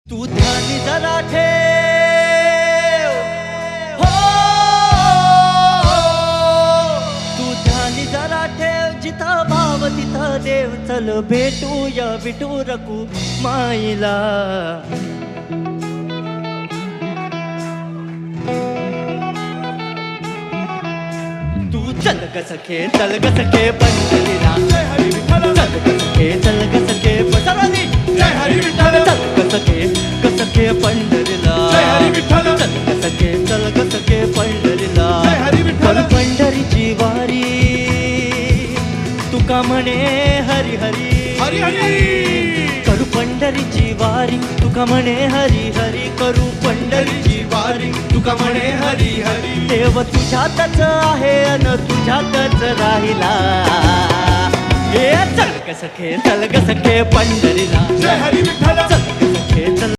तू ध्यानी जरा ठेव, हो तू ध्यानी जरा ठेव, जिथं भाव तिथं देव. चल भेटूया विठू रकू माईला. तू चल ग सखे पंढरीला. चल ग सखे पंढरी. चल ग सखे पंढरीला. चल ग सखे पंढरीला. पण पंढरीची वारी तुका म्हणे हरी हरी. हरी हरी करू पंढरीची वारी तुका म्हणे हरी हरी. करू पंढरीची वारी तुका म्हणे हरी हरी. देव तुझ्यातच आहे अन तुझ्यातच राहिला. हे चल ग सखे पंढरीला. जय हरी विठ्ठल. चल ग सखे चल